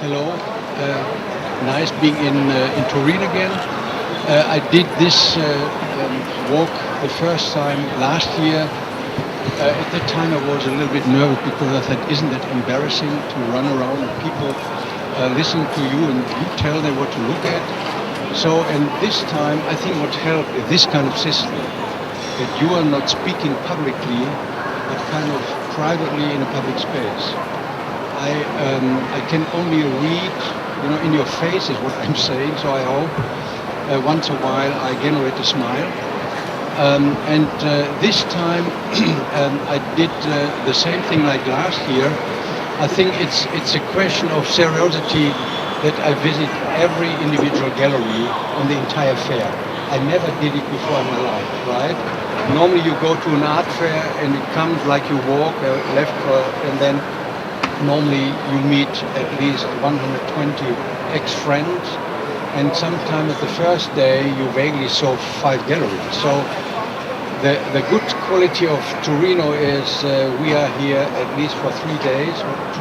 Hello. Nice being in Torino again. I did this walk the first time last year. At that time I was a little bit nervous because I thought, isn't that embarrassing to run around and people listen to you and you tell them what to look at? So, and this time I think what helped is this kind of system, that you are not speaking publicly, but kind of privately in a public space. I can only read, in your face is what I'm saying, so I hope once a while I generate a smile. And this time I did the same thing like last year. I think it's a question of seriosity that I visit every individual gallery on the entire fair. I never did it before in my life, right? Normally you go to an art fair and it comes like you walk left and then normally you meet at least 120 ex-friends, and sometime at the first day you vaguely saw 5 galleries. So the good quality of Torino is we are here at least for 3 days.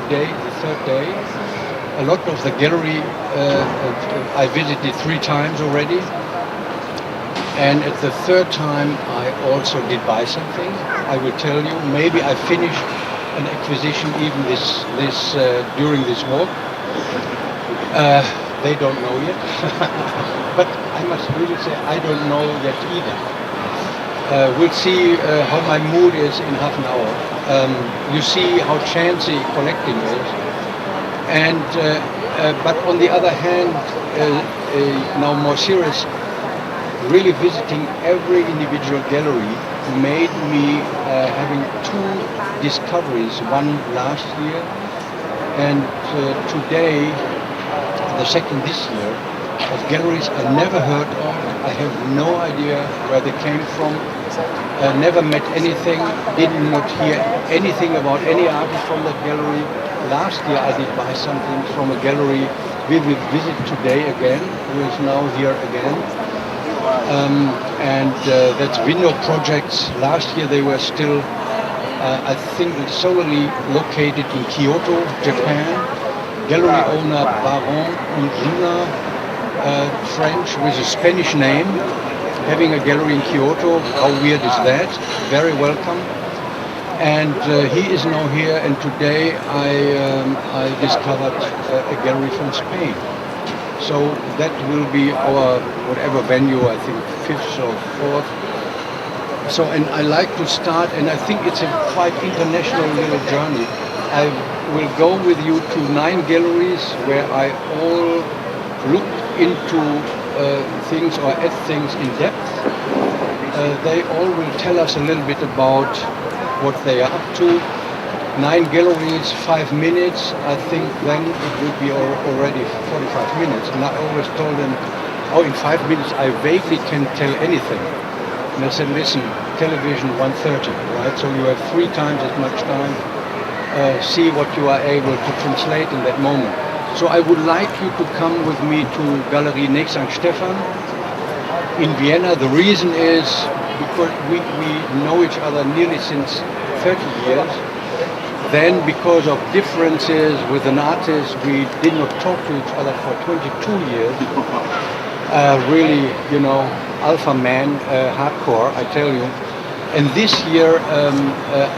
Today, the 3rd day. A lot of the gallery I visited 3 times already, and at the 3rd time I also did buy something. I will tell you, maybe I finished an acquisition even during this walk. They don't know yet, but I must really say I don't know yet either. We'll see how my mood is in half an hour. You see how chancy collecting is, and but on the other hand, now more serious, really visiting every individual gallery made me having 2 discoveries, one last year and today, the second this year, of galleries I never heard of. I have no idea where they came from, never met anything, did not hear anything about any artist from that gallery. Last year I did buy something from a gallery we will visit today again, who is now here again. And that's window projects. Last year they were still, I think, solely located in Kyoto, Japan. Gallery owner Baron Ungina, French with a Spanish name, having a gallery in Kyoto. How weird is that? Very welcome. And he is now here, and today I discovered a gallery from Spain. So that will be our whatever venue, I think 5th or 4th. So, and I like to start, and I think it's a quite international little journey. I will go with you to 9 galleries where I all look into things or at things in depth. They all will tell us a little bit about what they are up to. 9 galleries, 5 minutes. I think then it would be already 45 minutes. And I always told them, oh, in 5 minutes I vaguely can tell anything. And I said, listen, television 1:30, right? So you have 3 times as much time. See what you are able to translate in that moment. So I would like you to come with me to Galerie Neg St. Stefan in Vienna. The reason is because we know each other nearly since 30 years. Then, because of differences with an artist, we did not talk to each other for 22 years. Really, alpha man, hardcore, I tell you. And this year,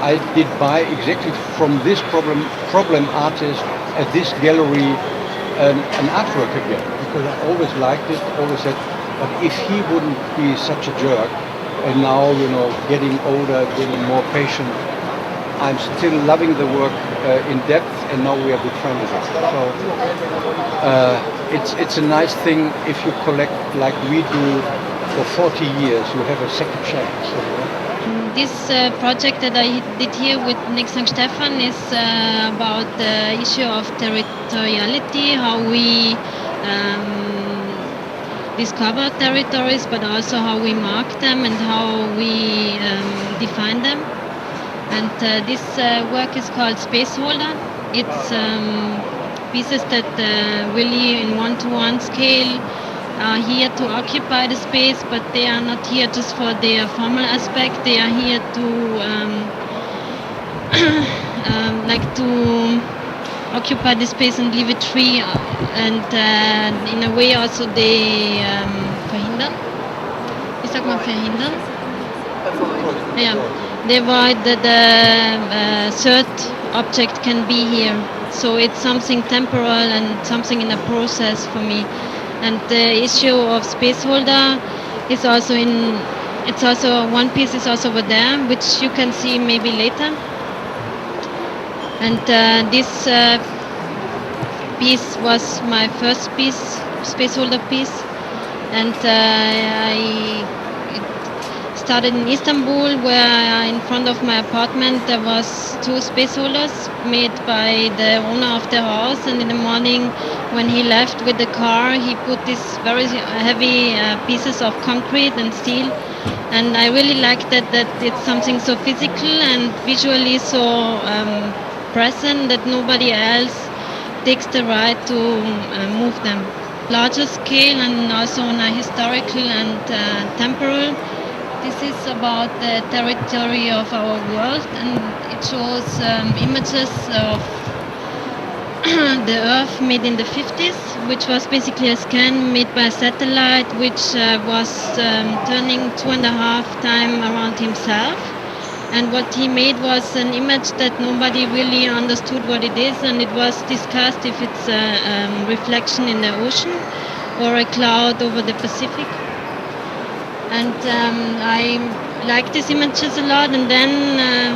I did buy exactly from this problem artist at this gallery an artwork again, because I always liked it. Always said, but if he wouldn't be such a jerk, and now getting older, getting more patient, I'm still loving the work in depth, and now we are good friends. So it's a nice thing if you collect like we do for 40 years. You have a second chance. This project that I did here with Neg St. Stefan is about the issue of territoriality, how we discover territories, but also how we mark them and how we define them. And this work is called Spaceholder. It's pieces that really in 1-to-1 scale are here to occupy the space, but they are not here just for their formal aspect. They are here to occupy the space and leave it free, and in a way also they verhindern. Wie sagt man verhindern? Yeah, they avoid that the third object can be here. So it's something temporal and something in a process for me. And the issue of space holder is also in. It's also one piece is also over there, which you can see maybe later. And this piece was my first piece, space holder piece, and I started in Istanbul, where in front of my apartment there was 2 space holders made by the owner of the house, and in the morning when he left with the car he put these very heavy pieces of concrete and steel, and I really liked that it's something so physical and visually so present that nobody else takes the right to move them. Larger scale and also on a historical and temporal. This is about the territory of our world, and it shows images of the Earth made in the 50s, which was basically a scan made by a satellite, which was turning 2.5 times around himself. And what he made was an image that nobody really understood what it is, and it was discussed if it's a reflection in the ocean or a cloud over the Pacific. And I like these images a lot, and then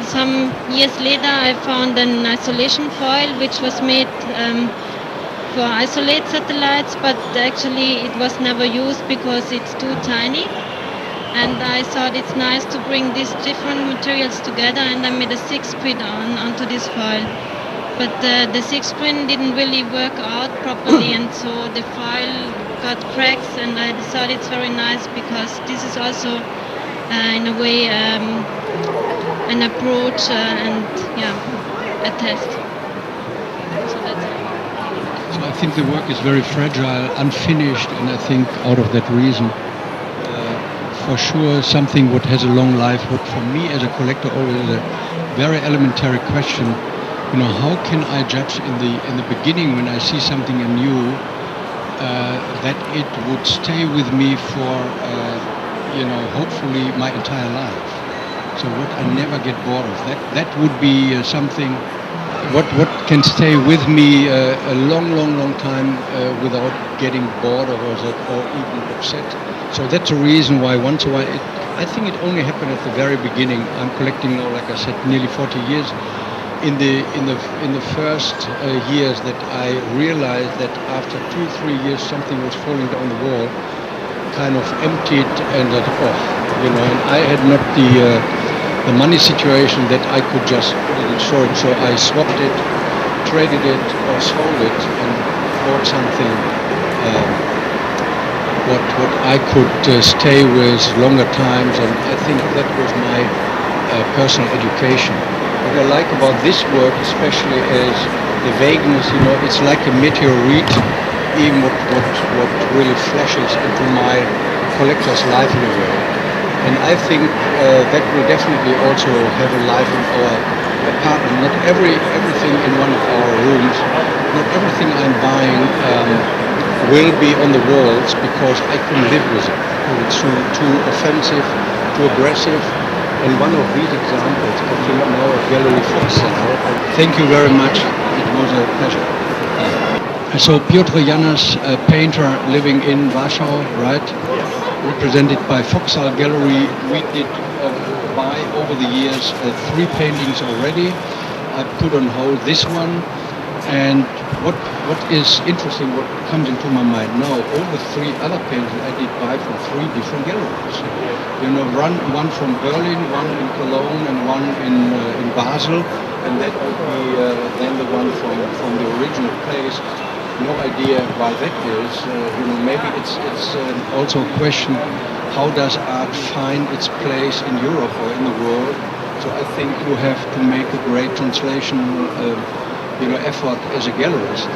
some years later I found an isolation foil which was made for isolate satellites, but actually it was never used because it's too tiny, and I thought it's nice to bring these different materials together, and I made a 6 print onto this foil. But the 6 print didn't really work out properly, and so the foil got cracks, and I decided it's very nice because this is also in a way an approach and a test. So that's it. So I think the work is very fragile, unfinished, and I think out of that reason, for sure something what has a long life. What for me as a collector always is a very elementary question. You know, how can I judge in the beginning when I see something new that it would stay with me for hopefully my entire life. So what I never get bored of. That would be something what can stay with me a long time without getting bored of it or even upset. So that's a reason why once in a while I think it only happened at the very beginning. I'm collecting now, like I said, nearly 40 years. In the first years that I realized that after 2-3 years something was falling down the wall, kind of emptied, and that and I had not the money situation that I could just put it in storage. So I swapped it, traded it, or sold it, and bought something what I could stay with longer times, and I think that was my personal education. What I like about this work especially is the vagueness, it's like a meteorite, even what really flashes into my collector's life in a way. And I think that will definitely also have a life in our apartment. Not everything in one of our rooms, not everything I'm buying will be on the walls because I can live with it. It's too offensive, too aggressive. And one of these examples, I think now at Gallery Foxal. Thank you very much. It was a pleasure. So Piotr Janas, a painter living in Warsaw, right? Represented by Foxal Gallery. We did buy over the years 3 paintings already. I put on hold this one. And what is interesting, what comes into my mind now, all the 3 other paintings I did buy from 3 different galleries. One from Berlin, one in Cologne, and one in Basel, and that would be then the one from the original place. No idea why that is. Maybe it's also a question: how does art find its place in Europe or in the world? So I think you have to make a great translation. Effort as a gallerist.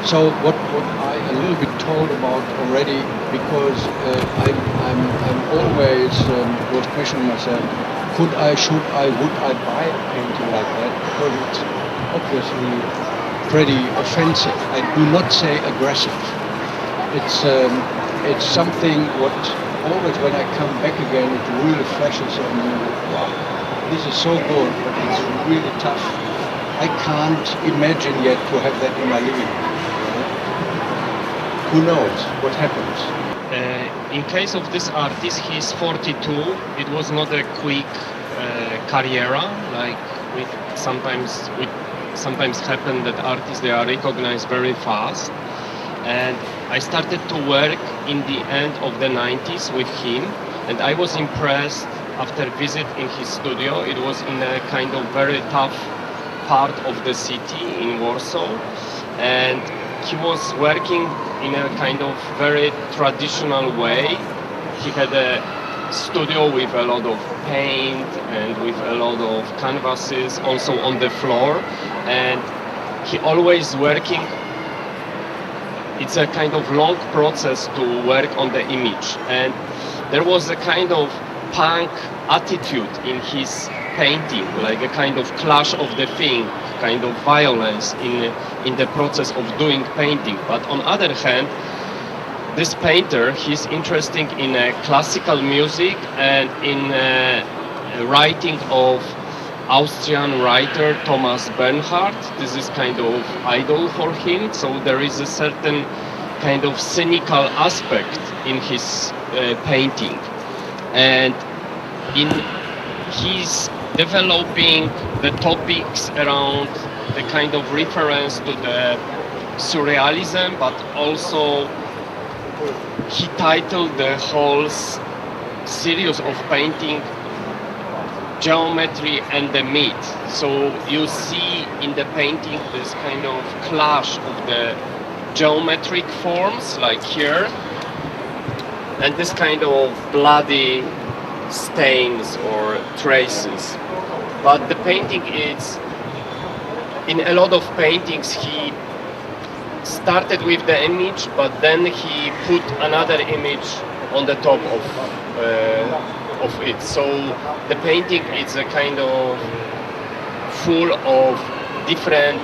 So what I a little bit told about already, because I'm always was questioning myself: should I, would I buy a painting like that? Because it's obviously pretty offensive. I do not say aggressive. It's something what always when I come back again, it really flashes on me. Wow, this is so good, but it's really tough. I can't imagine yet to have that in my living room. Who knows what happens? In case of this artist, he's 42. It was not a quick carriera, like sometimes happen that artists, they are recognized very fast. And I started to work in the end of the 90s with him, and I was impressed after visit in his studio. It was in a kind of very tough part of the city in Warsaw, and he was working in a kind of very traditional way. He had a studio with a lot of paint and with a lot of canvases also on the floor, and he always working. It's a kind of long process to work on the image, and there was a kind of punk attitude in his painting, like a kind of clash of the thing, kind of violence in the process of doing painting. But on other hand, this painter, he's interested in classical music and in writing of Austrian writer Thomas Bernhard. This is kind of idol for him, so there is a certain kind of cynical aspect in his painting, and he's developing the topics around the kind of reference to the surrealism, but also he titled the whole series of painting Geometry and the Myth. So you see in the painting this kind of clash of the geometric forms, like here, and this kind of bloody stains or traces. But the painting is, in a lot of paintings, he started with the image, but then he put another image on the top of it. So the painting is a kind of full of different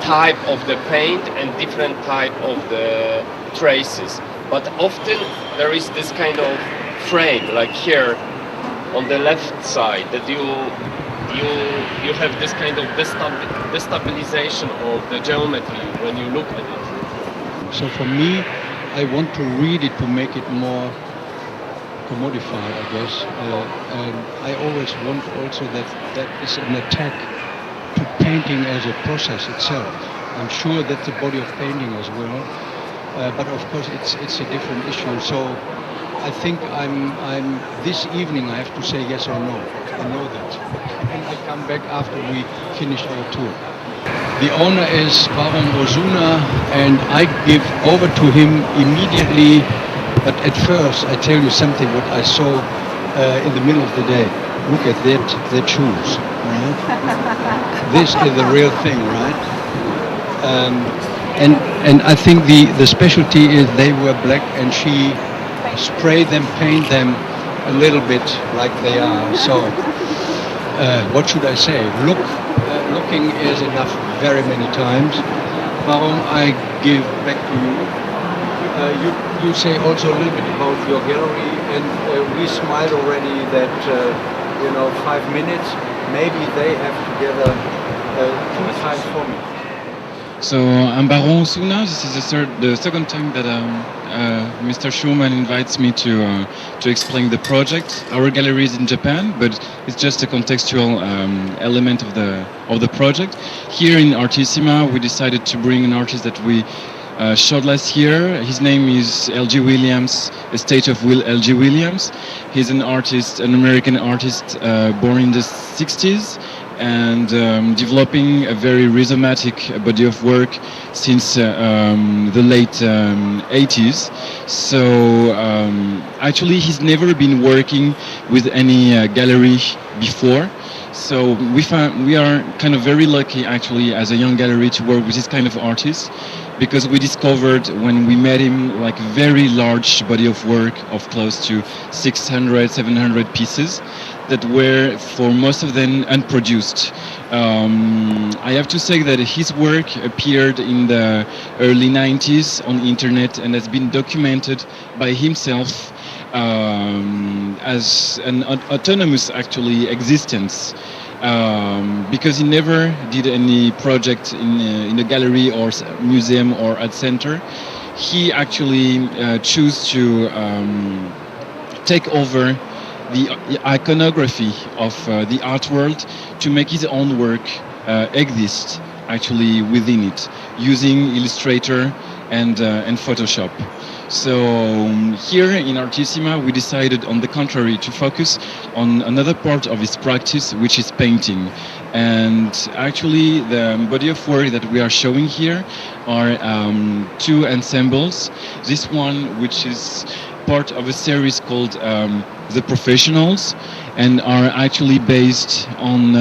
type of the paint and different type of the traces. But often there is this kind of frame, like here on the left side, that you have this kind of destabilization of the geometry when you look at it. So for me, I want to read it to make it more commodified, I guess. And I always want also that is an attack to painting as a process itself. I'm sure that's the body of painting as well, but of course it's a different issue. So I think I'm this evening I have to say yes or no. I know that, and I come back after we finish our tour. The owner is Baron Osuna, and I give over to him immediately. But at first, I tell you something what I saw in the middle of the day. Look at that shoes, right? This is the real thing, right? And I think the specialty is they were black, and she sprayed them, paint them a little bit like they are. So what should I say? Looking is enough very many times. Baron, I give back to you. You say also a little bit about your gallery, and we smiled already that 5 minutes. Maybe they have together 2 times for me. So I'm Baron Osuna. This is the second time that Mr. Schürmann invites me to explain the project. Our gallery is in Japan, but it's just a contextual element of the project. Here in Artissima, we decided to bring an artist that we shot last year. His name is L.G. Williams, estate of L.G. Williams. He's an artist, an American artist born in the 60s, and developing a very rhizomatic body of work since the late 80s. So actually he's never been working with any gallery before. So we are kind of very lucky actually as a young gallery to work with this kind of artist. because we discovered when we met him like a very large body of work of close to 600, 700 pieces that were for most of them unproduced. I have to say that his work appeared in the early 90s on the internet and has been documented by himself as an autonomous actually existence, because he never did any project in a gallery or museum or art center. He actually chose to take over the iconography of the art world to make his own work exist actually within it, using Illustrator and Photoshop. So here in Artissima we decided on the contrary to focus on another part of his practice, which is painting. And actually the body of work that we are showing here are two ensembles. This one, which is part of a series called The Professionals, and are actually based on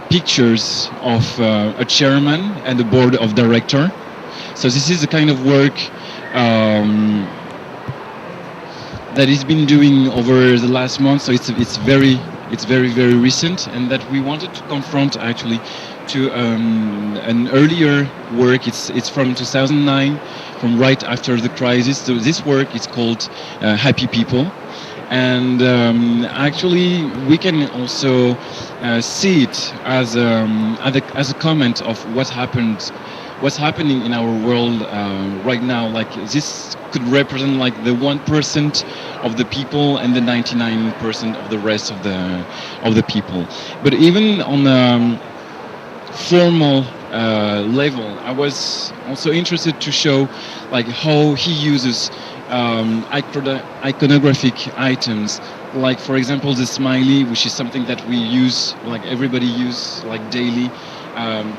pictures of a chairman and a board of director. So this is the kind of work that he's been doing over the last month. So it's very recent, and that we wanted to confront actually to an earlier work. It's from 2009, from right after the crisis. So this work is called Happy People, and actually we can also see it as a comment of what's happening in our world right now. Like this could represent like the 1% of the people and the 99% of the rest of the people. But even on formal level, I was also interested to show like how he uses iconographic items, like for example the smiley, which is something that we use, like everybody use like daily,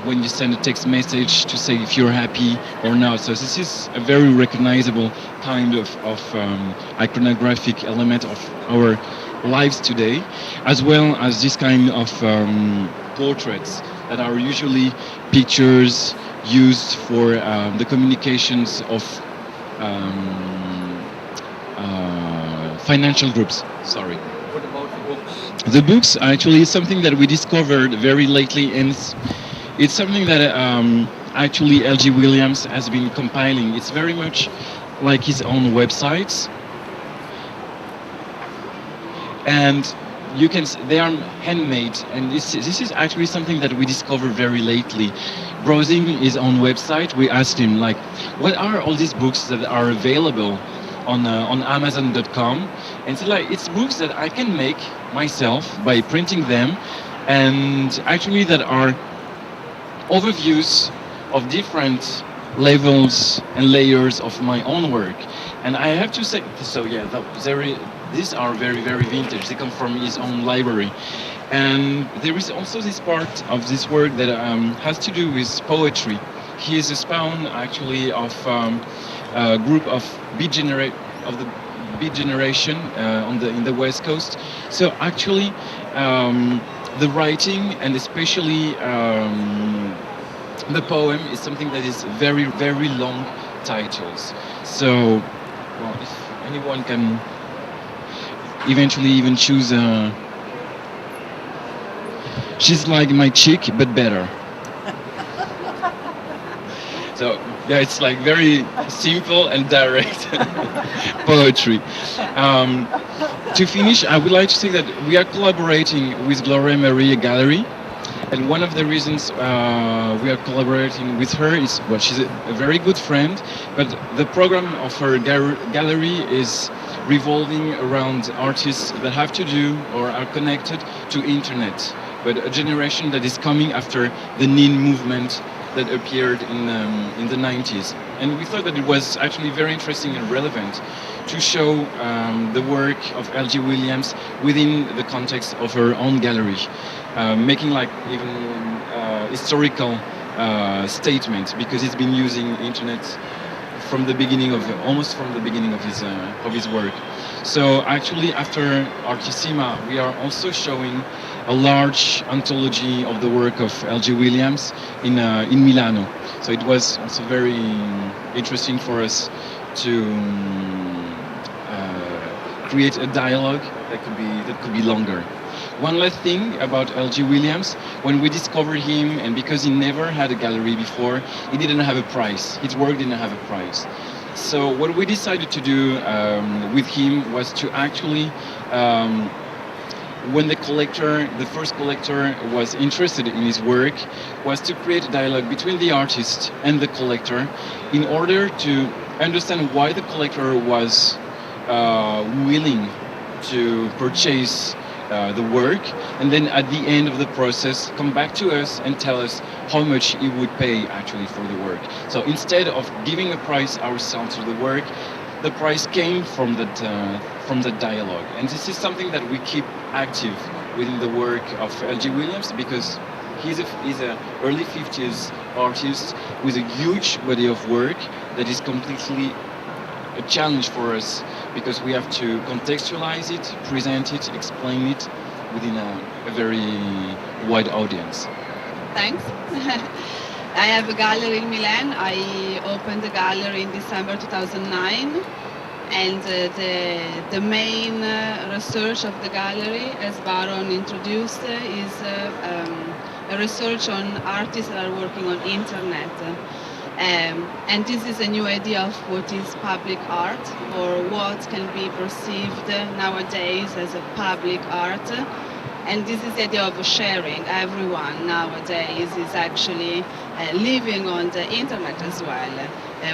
when you send a text message to say if you're happy or not. So this is a very recognizable kind of iconographic element of our lives today, as well as this kind of portraits that are usually pictures used for the communications of financial groups. Sorry. What about the books? The books actually is something that we discovered very lately, and it's something that actually L.G. Williams has been compiling. It's very much like his own websites, and they are handmade, and this is actually something that we discovered very lately. Browsing his own website, we asked him like, what are all these books that are available on Amazon.com? And so like, it's books that I can make myself by printing them, and actually that are overviews of different levels and layers of my own work. And I have to say, so yeah, these are very vintage. They come from his own library. And there is also this part of this work that has to do with poetry. He is a spawn actually of a group of the Beat Generation in the West Coast. So actually the writing, and especially the poem, is something that is very long titles. So well, if anyone can eventually even choose she's like my chick but better. So yeah, it's like very simple and direct poetry. To finish, I would like to say that we are collaborating with Gloria Maria Gallery, and one of the reasons we are collaborating with her is, well, she's a very good friend, but the program of her gallery is revolving around artists that have to do or are connected to internet, but a generation that is coming after the NIN movement that appeared in the 90s. And we thought that it was actually very interesting and relevant to show the work of L.G. Williams within the context of her own gallery, making like even historical statements, because he's been using internet from the beginning of almost from the beginning of his work. So actually, after Artissima, we are also showing a large anthology of the work of L.G. Williams in Milano. So it was also very interesting for us to create a dialogue that could be longer. One last thing about L.G. Williams, when we discovered him, and because he never had a gallery before, he didn't have a price. His work didn't have a price. So what we decided to do with him was to actually, when the first collector was interested in his work, was to create a dialogue between the artist and the collector in order to understand why the collector was willing to purchase the work, and then at the end of the process come back to us and tell us how much he would pay actually for the work. So instead of giving a price ourselves to the work, the price came from that dialogue. And this is something that we keep active within the work of L.G. Williams, because he's a early 50s artist with a huge body of work that is completely a challenge for us, because we have to contextualize it, present it, explain it within a very wide audience. Thanks. I have a gallery in Milan. I opened the gallery in December 2009, and the main research of the gallery, as Baron introduced, is a research on artists that are working on internet. And this is a new idea of what is public art, or what can be perceived nowadays as a public art. And this is the idea of sharing. Everyone nowadays is actually living on the internet as well.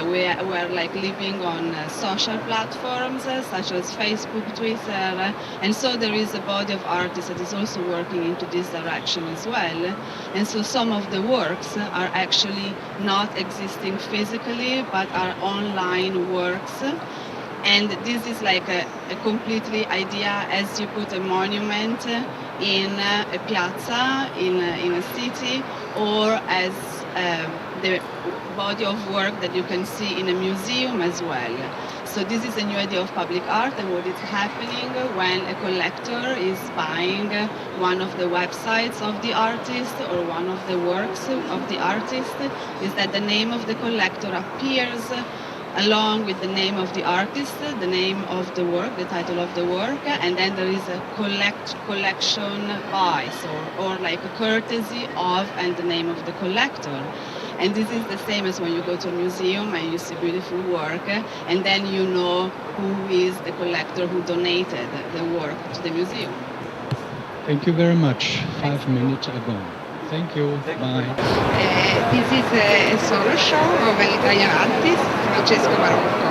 We're like living on social platforms such as Facebook, Twitter, and so there is a body of artists that is also working into this direction as well. And so some of the works are actually not existing physically, but are online works. And this is like a completely idea as you put a monument in a piazza, in a city, or as the body of work that you can see in a museum as well. So this is a new idea of public art, and what is happening when a collector is buying one of the websites of the artist or one of the works of the artist is that the name of the collector appears along with the name of the artist, the name of the work, the title of the work, and then there is a collection by, or like a courtesy of, and the name of the collector. And this is the same as when you go to a museum and you see beautiful work, and then you know who is the collector who donated the work to the museum. Thank you very much. 5 minutes are gone. Thank you. Bye. This is a solo show of an Italian artist, Francesco Marocco.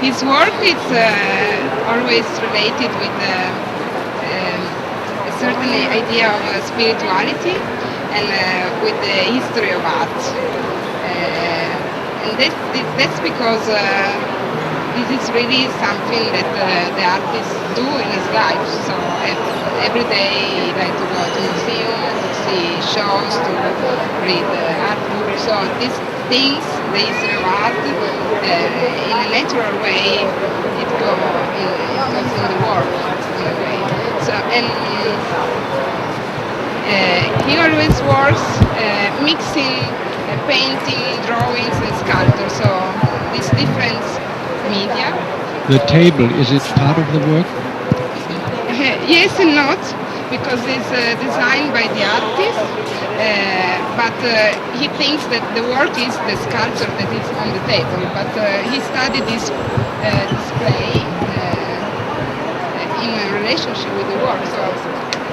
His work is always related with a certain idea of spirituality and with the history of art. And that's because this is really something that the artists do in his life. So every day he likes to go to museums, to see shows, to read art books. So these things, the history of art, in a natural way, it goes in the work in a way. So he always works mixing painting, drawings, and sculpture. So these different media. The table, is it part of the work? Yes and not, because it's designed by the artist, but he thinks that the work is the sculpture that is on the table, but he studied this display in a relationship with the work, so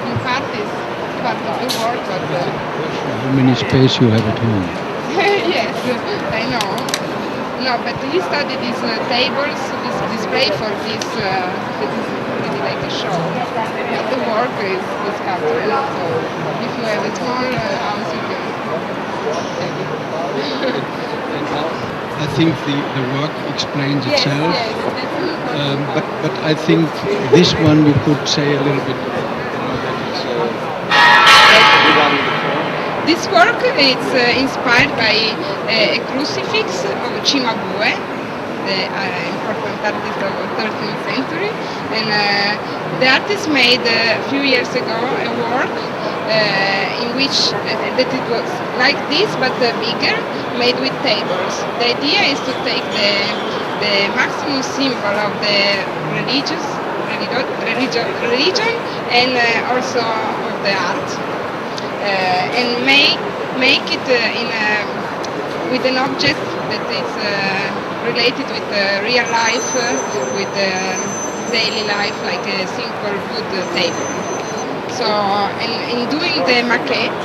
in part it's part of the work, but... How many space you have at home? Yes, I know. No, but he studied these tables, this display for this, that is really like a show. But the work is sculpture. So if you have a small house, you can have it. I think the work explains itself. Yes, but I think this one you could say a little bit. This work is inspired by a crucifix of Cimabue, the important artist of the 13th century. And the artist made a few years ago a work in which that it was like this but bigger, made with tables. The idea is to take the maximum symbol of the religion and also of the art, and make it with an object that is related with real life, with daily life, like a simple wood table. So, in doing the maquette,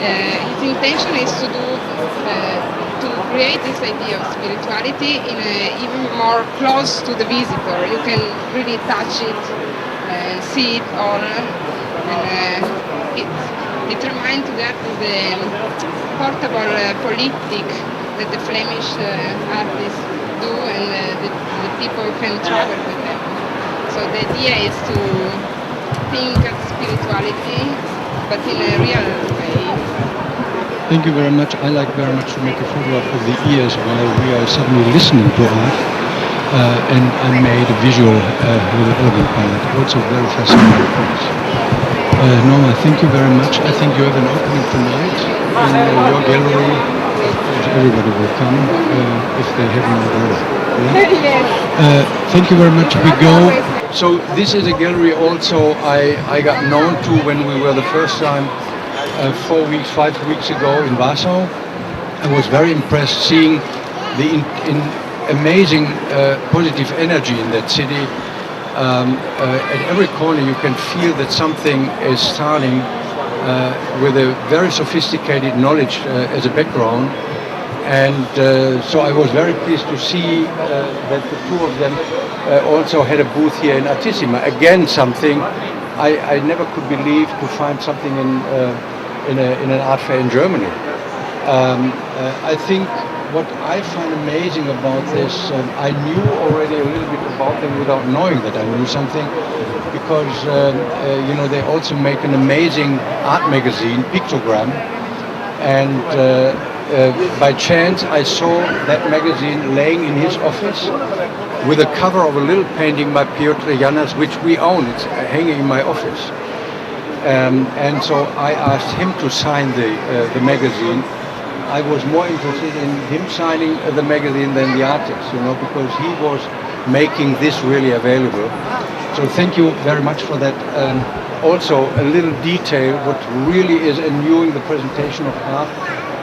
his intention is to create this idea of spirituality in even more close to the visitor. You can really touch it, see it all, and it reminds that the portable politic that the Flemish artists do, and the people can travel with them. So the idea is to think of spirituality, but in a real way. Thank you very much. I like very much to make a photograph of the ears while we are suddenly listening to art. And I made a visual with an organ palette. Also very fascinating things. Norma, thank you very much. I think you have an opening tonight in your gallery. Of course, everybody will come if they haven't already. Yeah? Yes. Thank you very much. We go. So this is a gallery also I got known to when we were the first time 5 weeks ago in Warsaw. I was very impressed seeing the amazing positive energy in that city. At every corner you can feel that something is starting with a very sophisticated knowledge as a background. And so I was very pleased to see that the two of them also had a booth here in Artissima. Again, something I never could believe to find something in an art fair in Germany. I think what I find amazing about this, I knew already a little bit about them without knowing that I knew something, because you know, they also make an amazing art magazine, Pictogram, and by chance I saw that magazine laying in his office with a cover of a little painting by Piotr Janas, which we own. It's hanging in my office. And so I asked him to sign the magazine. I was more interested in him signing the magazine than the artist, you know, because he was making this really available. So thank you very much for that. Also, a little detail, what really is renewing the presentation of art.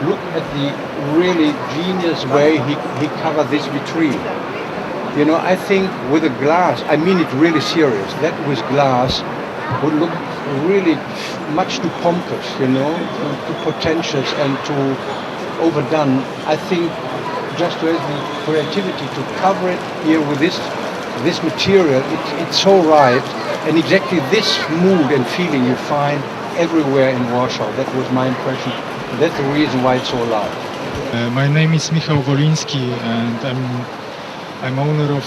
Look at the really genius way he covered this vitrine. You know, I think with a glass, I mean it really serious, that with glass would look really much too pompous, you know, too pretentious and too overdone. I think just to have the creativity to cover it here with this material, it's so right, and exactly this mood and feeling you find everywhere in Warsaw. That was my impression. That's the reason why it's so loud. My name is Michał Woliński, and I'm owner of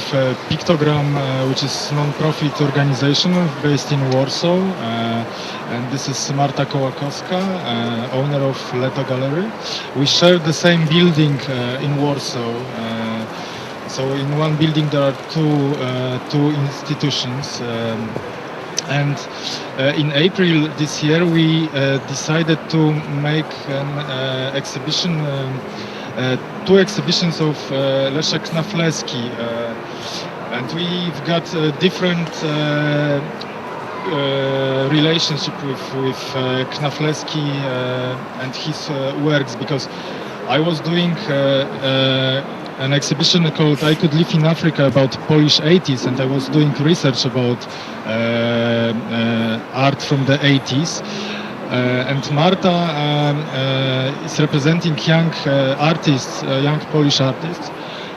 Pictogram, which is a non-profit organization based in Warsaw. And this is Marta Kołakowska, owner of Leto Gallery. We share the same building in Warsaw. So in one building there are two institutions. And in April this year we decided to make an exhibition, two exhibitions of Leszek Knafleski, and we've got a different relationship with Knafleski and his works, because I was doing an exhibition called I Could Live in Africa about Polish 80s, and I was doing research about art from the 80s. And Marta is representing young artists, young Polish artists,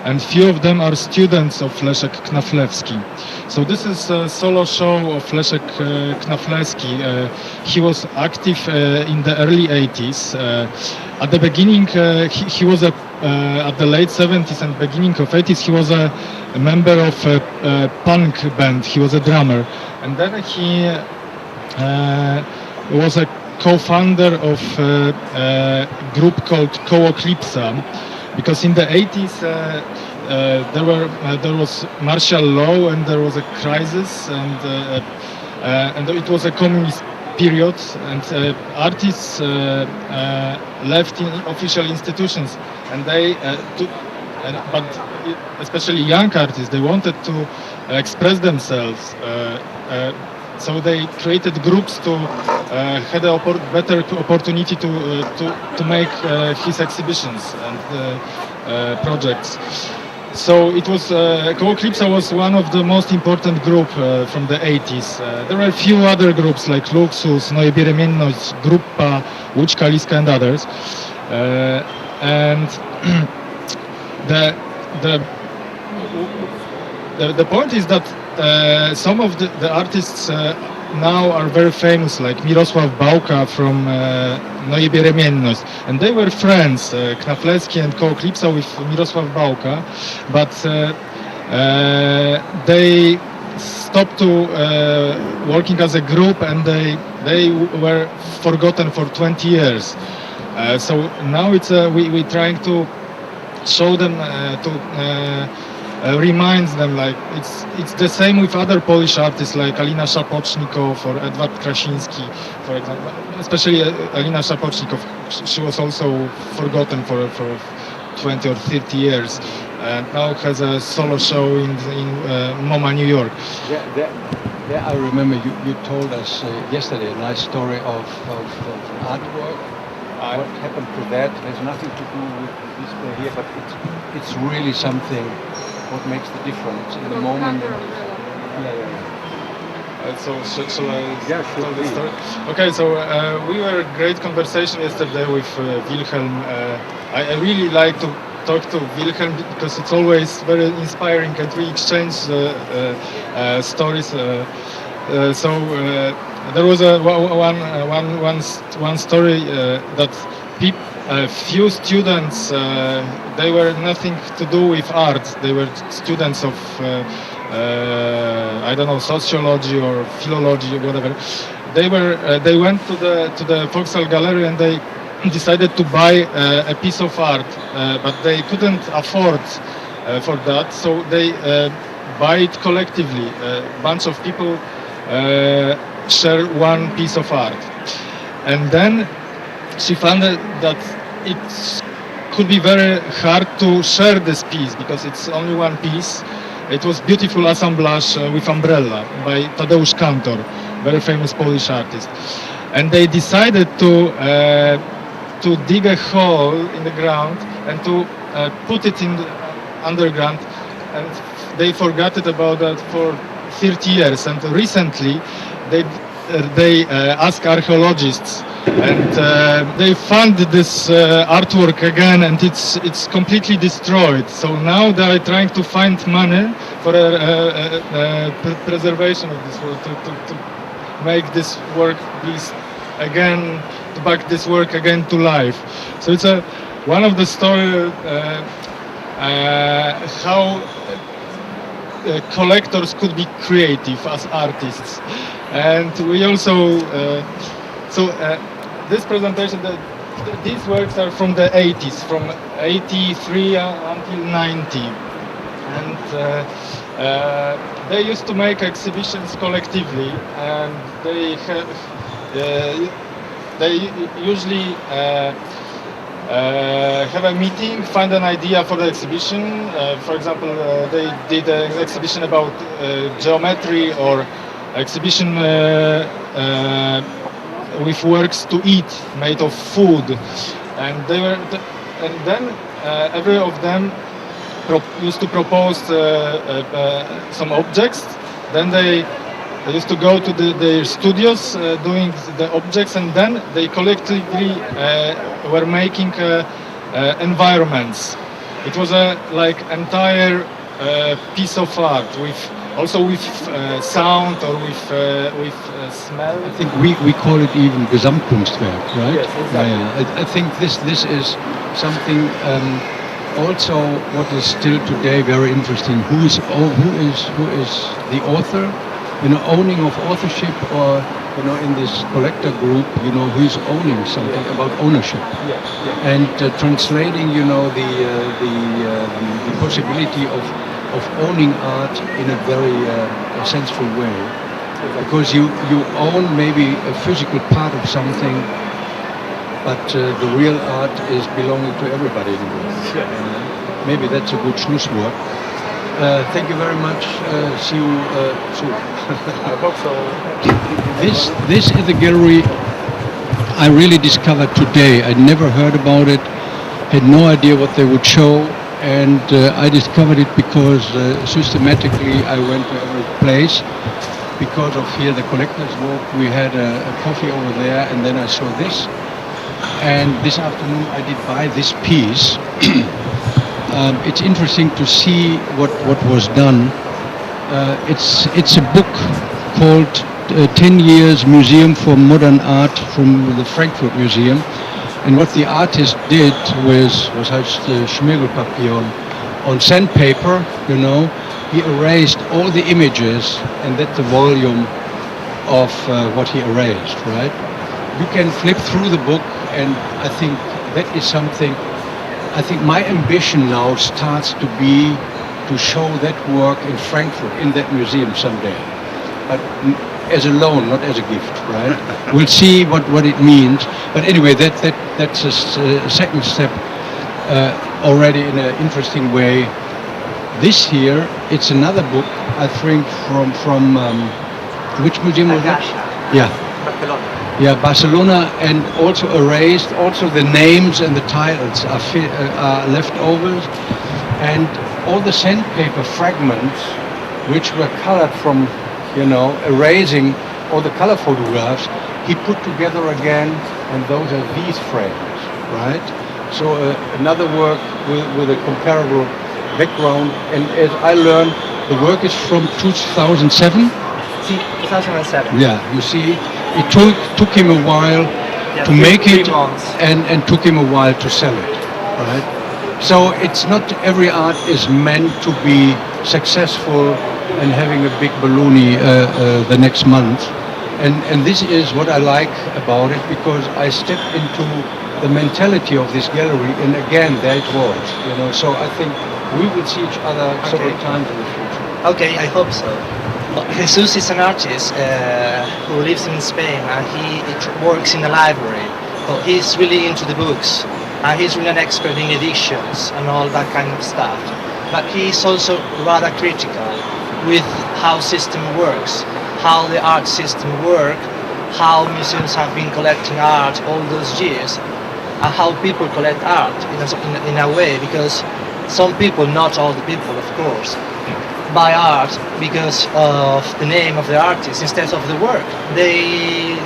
and few of them are students of Leszek Knafleski. So this is a solo show of Leszek Knafleski. He was active in the early 80s. At the beginning, he was at the late 70s and beginning of 80s, he was a member of a punk band. He was a drummer. And then he was a co-founder of a group called Collezionista, because in the 80s there was martial law and there was a crisis, and it was a communist period, and artists left in official institutions, and they but especially young artists, they wanted to express themselves. So they created groups to had a better opportunity to make his exhibitions and projects. So it was Collezionista was one of the most important group from the 80s. There were a few other groups like Luxus, Neue Biremienność, Gruppa, Łódź Kaliska, and others. And the point is that some of the artists now are very famous, like Mirosław Bałka from Neue Biremienność, and they were friends, Knaflecki and Collezionista with Mirosław Bałka, but they stopped to working as a group, and they were forgotten for 20 years. So now it's we're trying to show them reminds them, like it's the same with other Polish artists like Alina Szapocznikow or Edward Krasiński, for example. Especially Alina Szapocznikow, she was also forgotten for 20 or 30 years, and now has a solo show in MoMA, New York. There I remember you told us yesterday a nice story of artwork. What happened to that has nothing to do with the display here, but it's really something. What makes the difference in the moment? So shall I tell the please. story? Okay, so we were in great conversation yesterday with Wilhelm. I really like to talk to Wilhelm because it's always very inspiring, and we exchange stories. So there was one story that few students, they were nothing to do with art. They were students of I don't know, sociology or philology or whatever. They went to the Vauxhall Gallery, and they decided to buy a piece of art, but they couldn't afford for that, so they buy it collectively. A bunch of people share one piece of art, and then she found that it could be very hard to share this piece because it's only one piece. It was beautiful assemblage with umbrella by Tadeusz Kantor, very famous Polish artist. And they decided to dig a hole in the ground and to put it in the underground, and they forgot about that for 30 years. And recently they asked archaeologists, and they found this artwork again, and it's completely destroyed. So now they are trying to find money for preservation of this work, to make this work again, to back this work again to life. So it's one of the stories how collectors could be creative as artists. And we also this presentation, these works are from the 80s, from 83 until 90, and they used to make exhibitions collectively, and they usually have a meeting, find an idea for the exhibition. For example, they did an exhibition about geometry, or exhibition with works to eat made of food, and then every of them used to propose some objects. Then they used to go to their studios doing the objects, and then they collectively were making environments. It was a like entire piece of art with sound or with smell. I think we call it even Gesamtkunstwerk, right? Yes, exactly. Yeah. I think this is something also what is still today very interesting. Who is the author? Owning of authorship, or in this collector group, who's owning something about ownership, and translating, the possibility of owning art in a very sensible way, because you own maybe a physical part of something, but the real art is belonging to everybody in the world. Maybe that's a good Schlusswort. Thank you very much. See you soon. I hope so. This is the gallery I really discovered today. I never heard about it, had no idea what they would show, and I discovered it because systematically I went to every place. Because of here, the Collectors Walk, we had a coffee over there, and then I saw this. And this afternoon I did buy this piece. It's interesting to see what was done. It's a book called 10 Years Museum for Modern Art from the Frankfurt Museum. And what the artist did was heißt Schmirgelpapier on sandpaper, he erased all the images, and that's the volume of what he erased, right? You can flip through the book, and I think that is something. I think my ambition now starts to be to show that work in Frankfurt, in that museum someday. But as a loan, not as a gift, right? We'll see what it means. But anyway, that's a second step already in an interesting way. This here, it's another book, I think, from which museum was that? Yeah. Barcelona. Yeah, Barcelona, and also erased. Also, the names and the titles are leftovers, and all the sandpaper fragments, which were colored from, erasing all the color photographs, he put together again, and those are these frames, right? So another work with a comparable background, and as I learned, the work is from 2007. 2007. Yeah, you see. It took him a while to make it, and took him a while to sell it, right? So it's not every art is meant to be successful and having a big balloony the next month. And this is what I like about it, because I stepped into the mentality of this gallery, and again, there it was, So I think we will see each other several times in the future. Okay, I hope so. Jesus is an artist who lives in Spain, and he works in a library. So he's really into the books, and he's really an expert in editions and all that kind of stuff. But he's also rather critical with how system works, how the art system works, how museums have been collecting art all those years, and how people collect art in a way, because some people, not all the people, of course, buy art because of the name of the artist instead of the work. They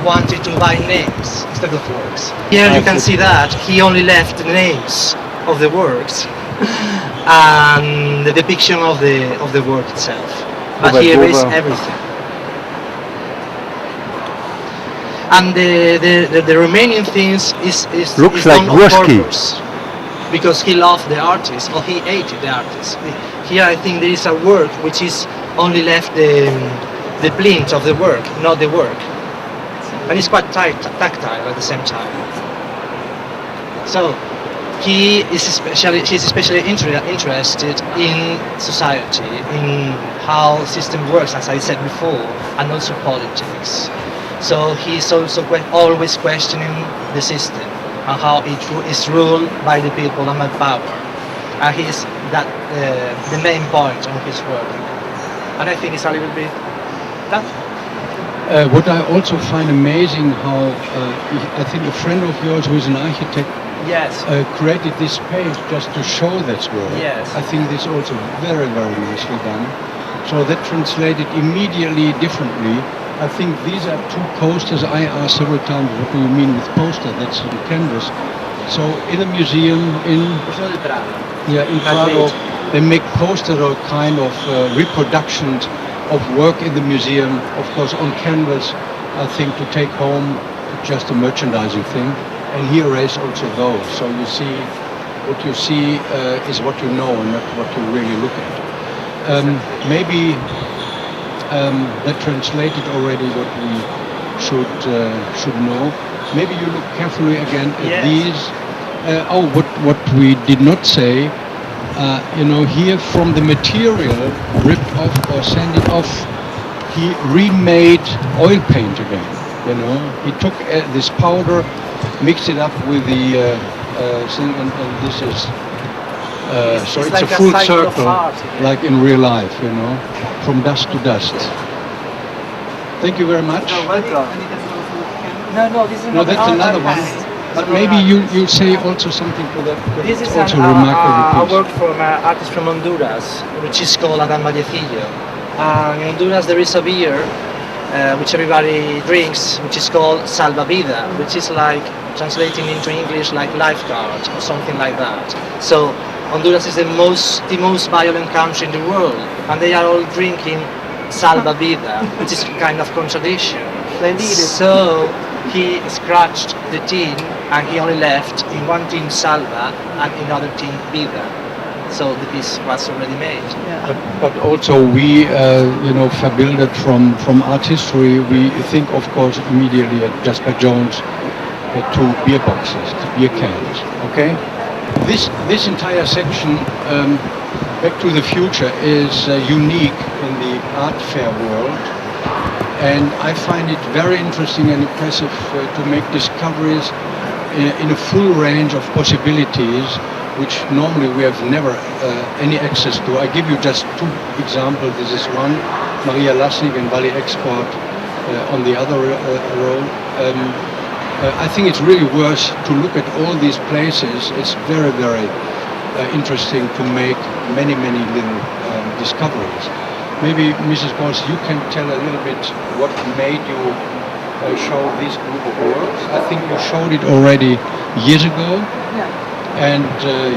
wanted to buy names instead of works. Here you can see that he only left the names of the works and the depiction of the work itself, but he erased everything. And the remaining things is looks is like done on Ruski. purpose, because he loved the artist, or he hated the artist. Here I think there is a work which is only left the plinth of the work, not the work. And it's quite tactile at the same time. So he's especially interested in society, in how system works, as I said before, and also politics. So he's also always questioning the system and how it is ruled by the people and by power. And he's the main point of his work. And I think it's a little bit that. What I also find amazing, how I think a friend of yours who is an architect Yes. Created this page just to show that work. Yes. I think this also very, very nicely done. So that translated immediately differently. I think these are two posters. I asked several times, what do you mean with poster? That's the canvas. So in a museum in Prague, they make poster or kind of reproductions of work in the museum, of course on canvas, I think to take home, just a merchandising thing. And here is also those. So you see, what you see is what you know and not what you really look at. Maybe that translated already what we should know. Maybe you look carefully again at Yes. these. What we did not say, here from the material ripped off or sanded off, he remade oil paint again. He took this powder, mixed it up with the thing, and this is so it's like a a full cycle of circle, art, yeah. like in real life, from dust to dust. Thank you very much. Welcome. No, this is No, that's another one. But maybe you say also something to that. Because This it's is also a a remarkable piece. work from an artist from Honduras, which is called Adán Vallecillo. In Honduras there is a beer which everybody drinks, which is called Salvavida, which is like translating into English like lifeguard or something like that. So Honduras is the most violent country in the world, and they are all drinking Salvavida, which is kind of contradiction. So he scratched the tin and he only left in one tin Salva and in other tin Vida. So the piece was already made. But also we, verbildet from art history, we think of course immediately at Jasper Jones, to beer boxes, to beer cans. Okay, this entire section, Back to the Future, is unique in the art fair world, and I find it very interesting and impressive to make discoveries in a full range of possibilities, which normally we have never any access to. I give you just two examples. This is one, Maria Lasnik and Valley Export on the other row. I think it's really worth to look at all these places. It's very, very interesting to make many, many little discoveries. Maybe, Mrs. Boss, you can tell a little bit what made you show this group of works. I think you showed it already years ago. Yeah. And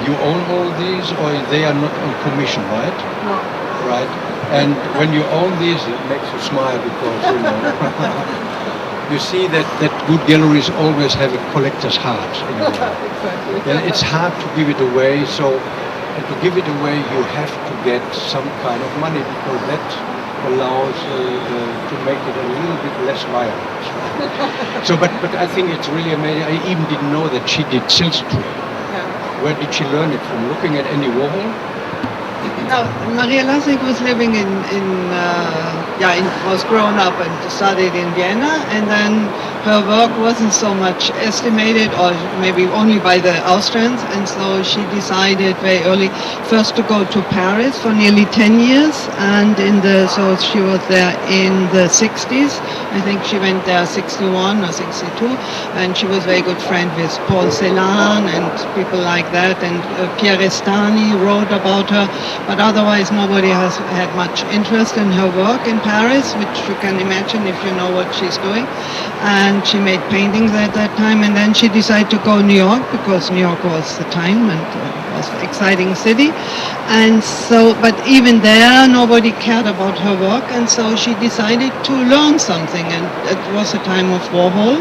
you own all these, or they are not on commission, right? No. Right. And when you own these, it makes you smile because, you see that good galleries always have a collector's heart. Exactly. And it's hard to give it away, so to give it away you have to get some kind of money, because that allows to make it a little bit less violent. So, but I think it's really amazing. I even didn't know that she did silk-screen. Where did she learn it from? Looking at Andy Warhol? No, Maria Lasnik was living was grown up and studied in Vienna, and then her work wasn't so much estimated, or maybe only by the Austrians, and so she decided very early first to go to Paris for nearly 10 years, and so she was there in the 60s. I think she went there 61 or 62, and she was very good friend with Paul Celan and people like that, and Pierre Restani wrote about her, but otherwise nobody has had much interest in her work in Paris, which you can imagine if you know what she's doing. And she made paintings at that time, and then she decided to go to New York, because New York was the time and was an exciting city. And so, but even there nobody cared about her work, and so she decided to learn something, and it was a time of Warhol,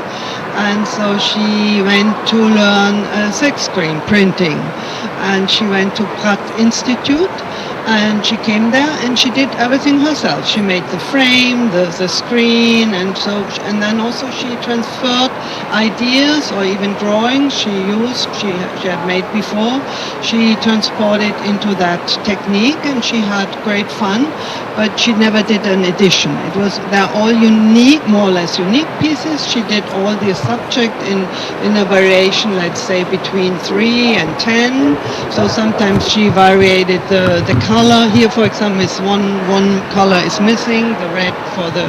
and so she went to learn silkscreen printing, and she went to Pratt Institute, and she came there and she did everything herself. She made the frame, the screen, and then also she transferred ideas or even drawings she had made before. She transported into that technique, and she had great fun, but she never did an edition. They're all unique, more or less unique pieces. She did all the subject in a variation, let's say between 3 and 10. So sometimes she variated the color. Here, for example, is one color is missing, the red for the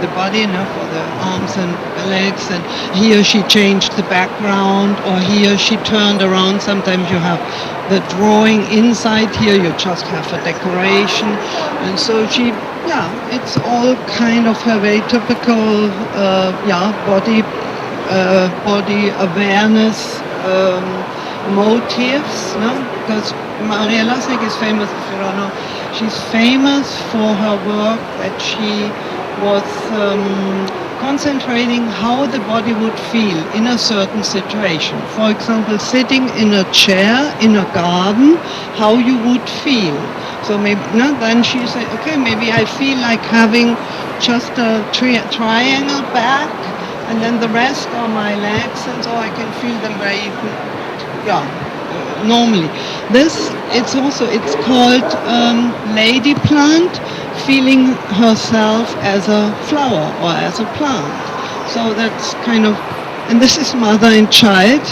body, for the arms and legs, and here she changed the background, or here she turned around. Sometimes you have the drawing inside, here you just have a decoration, and so it's all kind of her very typical body awareness motifs, because Maria Lasnik is famous, if you don't know, she's famous for her work that she was concentrating how the body would feel in a certain situation. For example, sitting in a chair in a garden, how you would feel. So maybe, no, then she said, okay, maybe I feel like having just a triangle back, and then the rest are my legs, and so I can feel them very, normally. It's called lady plant, feeling herself as a flower or as a plant. So that's kind of, and this is mother and child.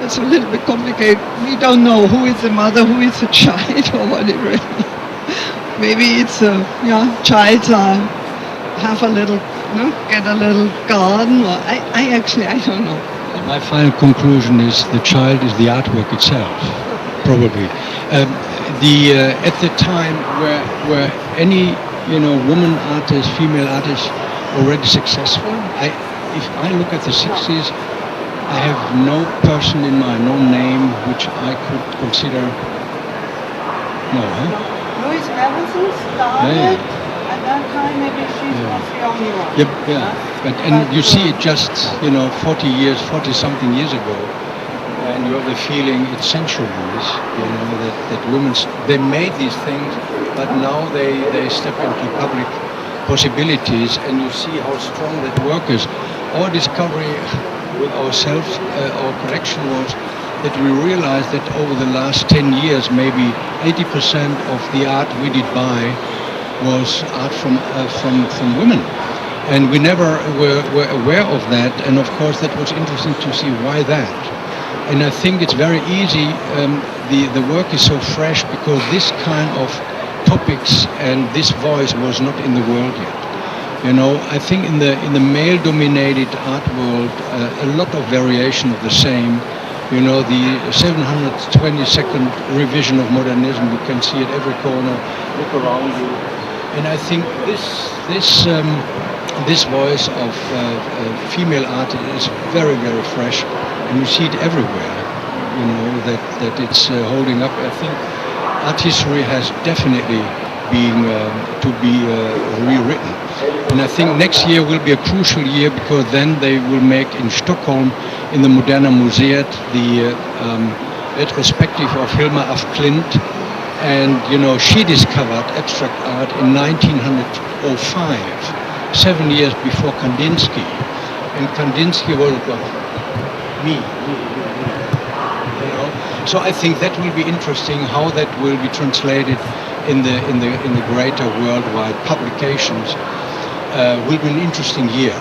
It's a little bit complicated. We don't know who is the mother, who is the child, or what it really. Maybe it's a child have a little, get a little garden, or I don't know. My final conclusion is the child is the artwork itself, probably. At the time where any woman artist, female artist already successful, if I look at the 60s, I have no person in mind, no name which I could consider. No, huh? Louise Nevinson started at that time. Maybe she was the only one. But you see it just 40 something years ago, and you have the feeling it's centuries. That women they made these things, but now they step into public possibilities, and you see how strong that work is. Our discovery with ourselves, our collection was that we realized that over the last 10 years, maybe 80% of the art we did buy was art from women. And we never were aware of that, and of course that was interesting to see why that. And I think it's very easy, the work is so fresh because this kind of topics and this voice was not in the world yet. I think in the male-dominated art world, a lot of variation of the same. The 722nd revision of modernism, you can see it every corner, look around you. And I think this voice of female art is very, very fresh, and you see it everywhere, that it's holding up. I think art history has definitely been to be rewritten. And I think next year will be a crucial year because then they will make in Stockholm, in the Moderna Museet, the retrospective of Hilma af Klint. And she discovered abstract art in 1905, 7 years before Kandinsky. And Kandinsky was me. So I think that will be interesting how that will be translated in the greater worldwide publications. Will be an interesting year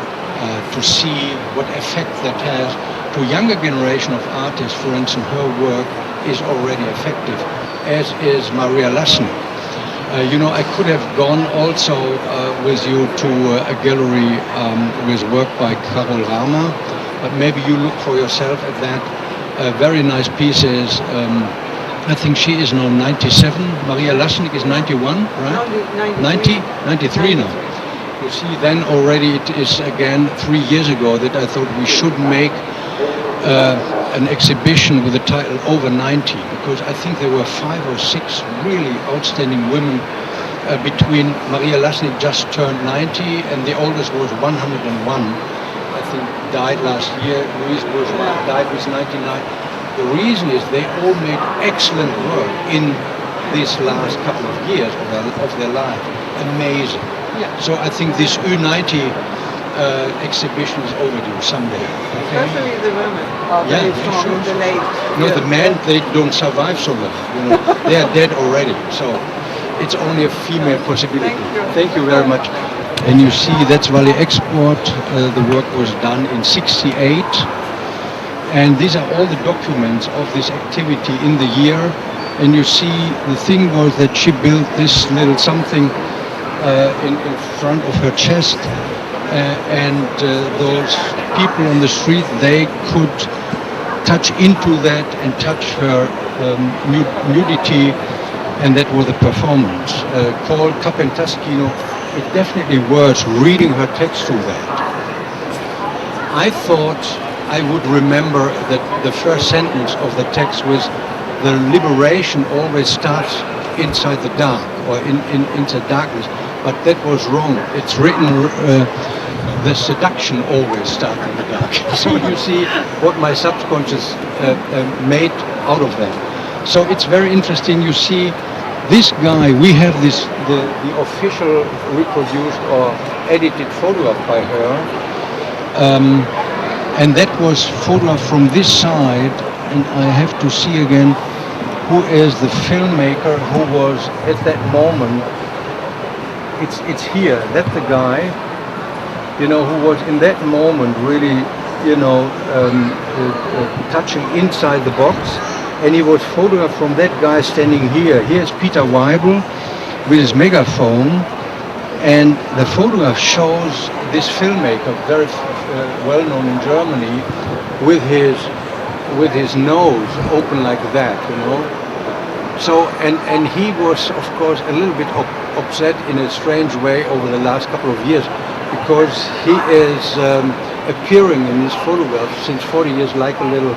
to see what effect that has to a younger generation of artists. For instance, her work is already effective, as is Maria Lasnik. I could have gone also with you to a gallery with work by Karol Rama, but maybe you look for yourself at that. Very nice pieces. I think she is now 97. Maria Lasnik is 91, right? 90? 93 now. You see, then already it is again 3 years ago that I thought we should make an exhibition with the title Over 90, because I think there were 5 or 6 really outstanding women between Maria Lasnik just turned 90 and the oldest was 101. I think died last year. Louise Bourgeois died with 99. The reason is they all made excellent work in these last couple of years of their life. Amazing. So I think this U90 exhibition is overdue someday. Okay? Especially the women are very strong in the late. The men, they don't survive so long. They are dead already. So it's only a female possibility. Thank you very much. And you see that's Valley Export. The work was done in '68. And these are all the documents of this activity in the year. And you see the thing was that she built this little something in front of her chest. And those people on the street, they could touch into that and touch her nudity. And that was the performance. Called Capentaschino. It definitely was reading her text through that. I thought I would remember that the first sentence of the text was, the liberation always starts inside the dark, or into darkness, but that was wrong. It's written the seduction always starts in the dark. So you see what my subconscious made out of that. So it's very interesting. You see this guy, we have this, the official reproduced or edited photograph by her. And that was photographed from this side, and I have to see again who is the filmmaker who was at that moment. It's here, that's the guy, you know, who was in that moment really, you know, touching inside the box, and he was photographed from that guy standing here. Here's Peter Weibel with his megaphone, and the photograph shows this filmmaker, very well known in Germany, with his nose open like that, you know. So, and he was, of course, a little bit upset in a strange way over the last couple of years, because he is appearing in this photograph since 40 years like a little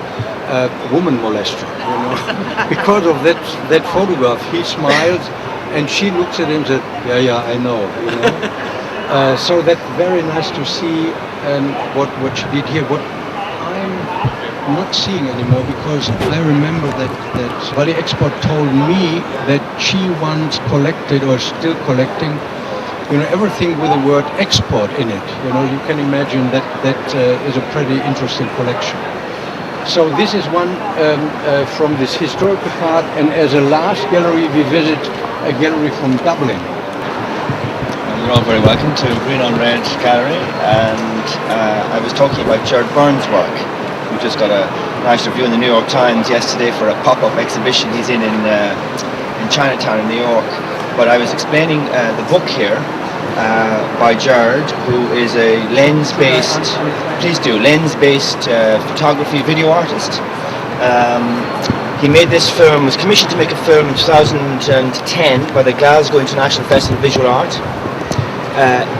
woman molester, you know. Because of that photograph, he smiles, and she looks at him and says, yeah, I know, you know. So that's very nice to see what she did here. What I'm not seeing anymore, because I remember that Valley Export told me that she once collected, or still collecting, you know, everything with the word export in it. You know, you can imagine that is a pretty interesting collection. So this is one from this historical part, and as a last gallery we visit a gallery from Dublin. You're all very welcome to Green on Red Gallery, and I was talking about Jared Byrne's work. We just got a nice review in the New York Times yesterday for a pop-up exhibition he's in Chinatown in New York. But I was explaining the book here by Jared, who is a lens-based photography video artist. He made this film, was commissioned to make a film in 2010 by the Glasgow International Festival of Visual Art.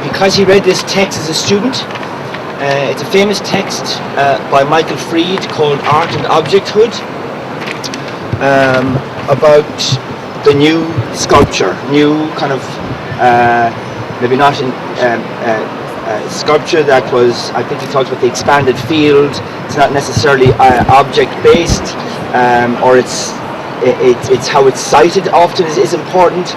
Because he read this text as a student, it's a famous text by Michael Fried called Art and Objecthood, about the new sculpture, new kind of, maybe not in sculpture that was, I think he talks about the expanded field. It's not necessarily object-based, or it's how it's cited often is important.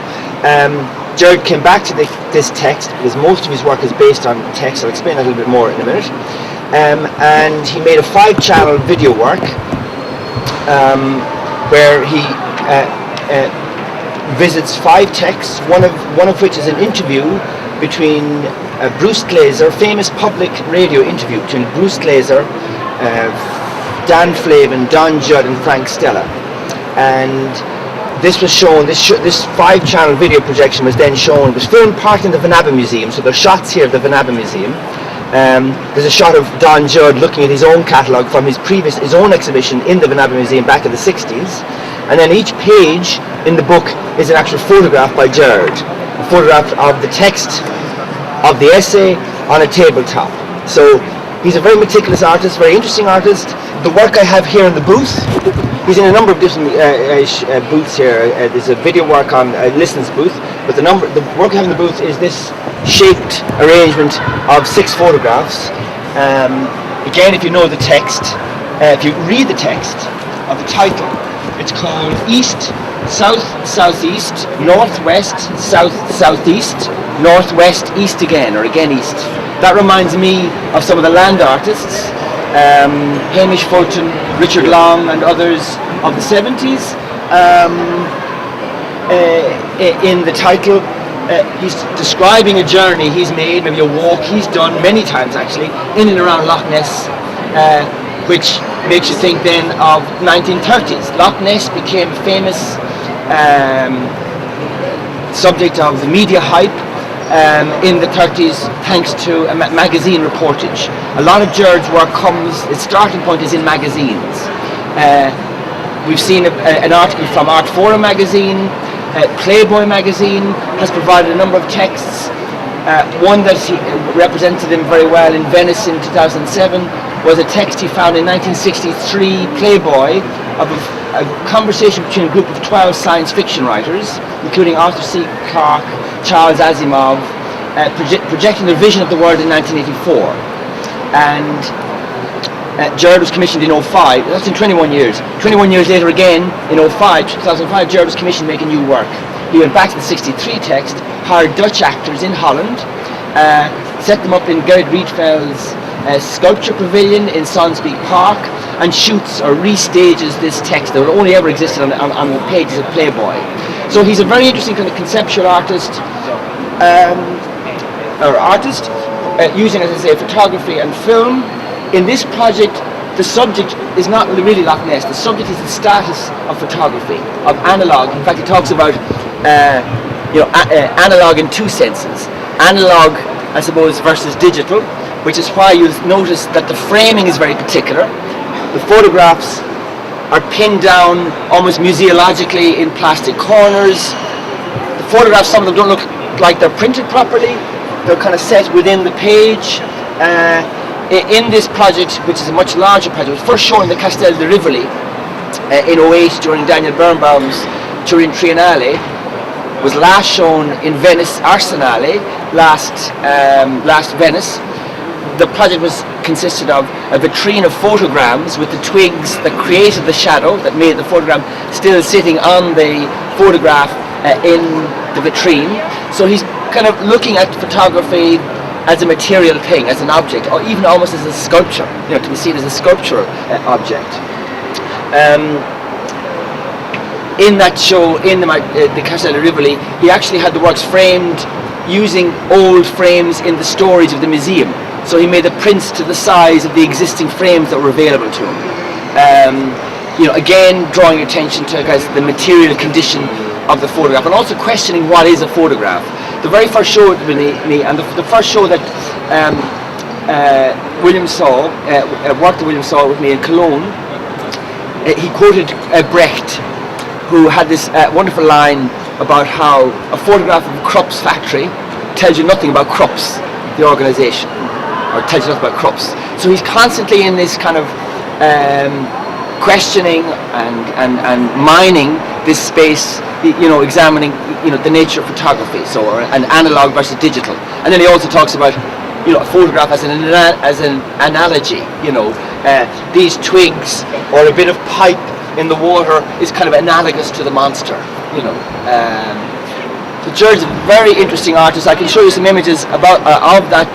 Jared came back to this text because most of his work is based on text. I'll explain that a little bit more in a minute. And he made a 5-channel video work where he visits 5 texts, one of which is an interview between Bruce Glazer, famous public radio interview between Bruce Glazer, Dan Flavin, Don Judd and Frank Stella. And this was shown, this 5-channel video projection was then shown. It was filmed part in the Van Abbe Museum, so there's shots here of the Van Abbe Museum. There's a shot of Don Judd looking at his own catalogue from his own exhibition in the Van Abbe Museum back in the 60s. And then each page in the book is an actual photograph by Jared, a photograph of the text of the essay on a tabletop. So he's a very meticulous artist, very interesting artist. The work I have here in the booth, he's in a number of different booths here. There's a video work on Listen's booth, but the work I have in the booth is this shaped arrangement of 6 photographs. Again, if you know the text, if you read the text of the title, it's called East, South, Southeast, Northwest, South, Southeast, Northwest, East again, or again East. That reminds me of some of the land artists, Hamish Fulton, Richard Long and others of the 70s. In the title, he's describing a journey he's made, maybe a walk he's done many times actually, in and around Loch Ness, which makes you think then of 1930s. Loch Ness became a famous subject of the media hype in the 30s thanks to a magazine reportage. A lot of Jared's work its starting point is in magazines. We've seen an article from Art Forum magazine. Playboy magazine has provided a number of texts. One that he represented him very well in Venice in 2007 was a text he found in 1963 Playboy of a conversation between a group of 12 science fiction writers, including Arthur C. Clarke, Charles Asimov, projecting their vision of the world in 1984. And Gerard was commissioned in 05, that's in 21 years. 21 years later again, in 2005, Gerard was commissioned to make a new work. He went back to the 63 text, hired Dutch actors in Holland, set them up in Gerrit Rietveld's sculpture pavilion in Sonsbeek Park, and shoots or restages this text that would only ever existed on the pages of Playboy. So he's a very interesting kind of conceptual artist, using, as I say, photography and film. In this project, the subject is not really Loch Ness. The subject is the status of photography, of analog. In fact, he talks about analog in two senses. Analog, I suppose, versus digital, which is why you'll notice that the framing is very particular. The photographs are pinned down almost museologically in plastic corners. The photographs, some of them don't look like they're printed properly. They're kind of set within the page. In this project, which is a much larger project, it was first shown in the Castel di Rivoli in 08 during Daniel Birnbaum's Turin Triennale, was last shown in Venice Arsenale last Venice. The project consisted of a vitrine of photograms with the twigs that created the shadow that made the photogram still sitting on the photograph in the vitrine. So he's kind of looking at photography as a material thing, as an object, or even almost as a sculpture, to be seen as a sculptural object. In that show, in the Castel di Rivoli, he actually had the works framed using old frames in the storage of the museum. So he made the prints to the size of the existing frames that were available to him. Again, drawing attention to the material condition of the photograph, and also questioning what is a photograph. The very first show with me, and the first show that William saw, work that William saw with me in Cologne, he quoted Brecht, who had this wonderful line about how a photograph of Krupp's factory tells you nothing about Krupp's, the organisation, or tells you nothing about Krupp's. So he's constantly in this kind of questioning and mining this space, examining the nature of photography, so an analog versus digital. And then he also talks about a photograph as an analogy. These twigs or a bit of pipe in the water is kind of analogous to the monster. So Gerard's a very interesting artist. I can show you some images of that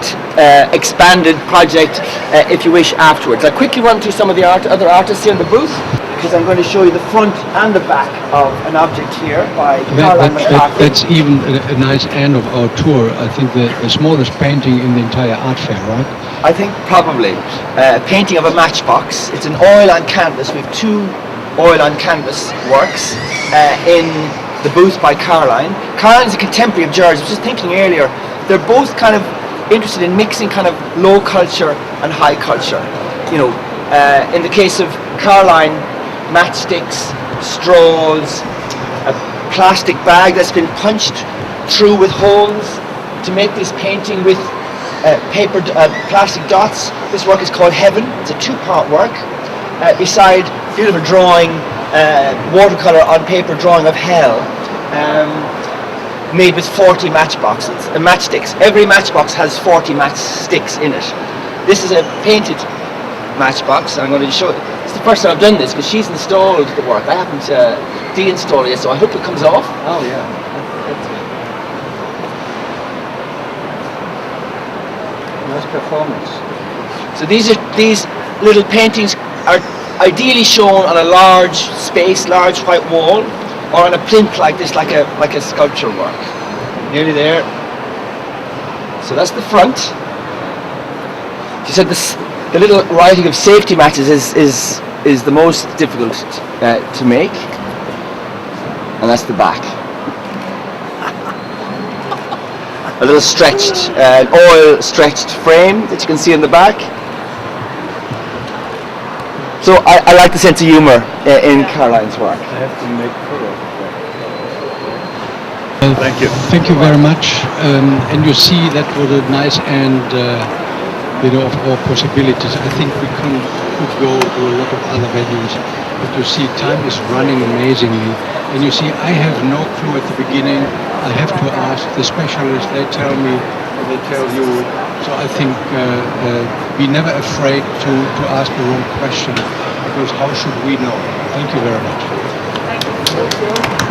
expanded project if you wish afterwards. I'll quickly run through some of the other artists here in the booth, because I'm going to show you the front and the back of an object here by Caroline McCarthy. That's even a nice end of our tour. I think the smallest painting in the entire art fair, right? I think probably. Painting of a matchbox. It's an oil on canvas. We have two oil on canvas works in the booth by Caroline. Caroline is a contemporary of Gerard's. I was just thinking earlier, they're both kind of interested in mixing kind of low culture and high culture. In the case of Caroline, matchsticks, straws, a plastic bag that's been punched through with holes to make this painting with plastic dots. This work is called Heaven. It's a two-part work. Beside beautiful drawing, watercolor on paper drawing of hell, made with 40 matchsticks. Every matchbox has 40 matchsticks in it. This is a painted matchbox, and I'm going to show it. It's the first time I've done this because she's installed the work. I haven't deinstalled it yet, so I hope it comes off. Oh yeah. Nice performance. So these little paintings are ideally shown on a large space, large white wall, or on a plinth like this, like a sculpture work. Nearly there. So that's the front. She said the little writing of safety matches is the most difficult to make, and that's the back. A little stretched, oil stretched frame that you can see in the back. So I like the sense of humour in Caroline's work. I have to make photos. Thank you. Thank you very much. And you see that was a nice end, of our possibilities. I think we could go to a lot of other venues, but you see, time is running amazingly. And you see, I have no clue at the beginning. I have to ask the specialists. They tell me they tell you. So I think be never afraid to ask the wrong question, because how should we know? Thank you very much. Thank you.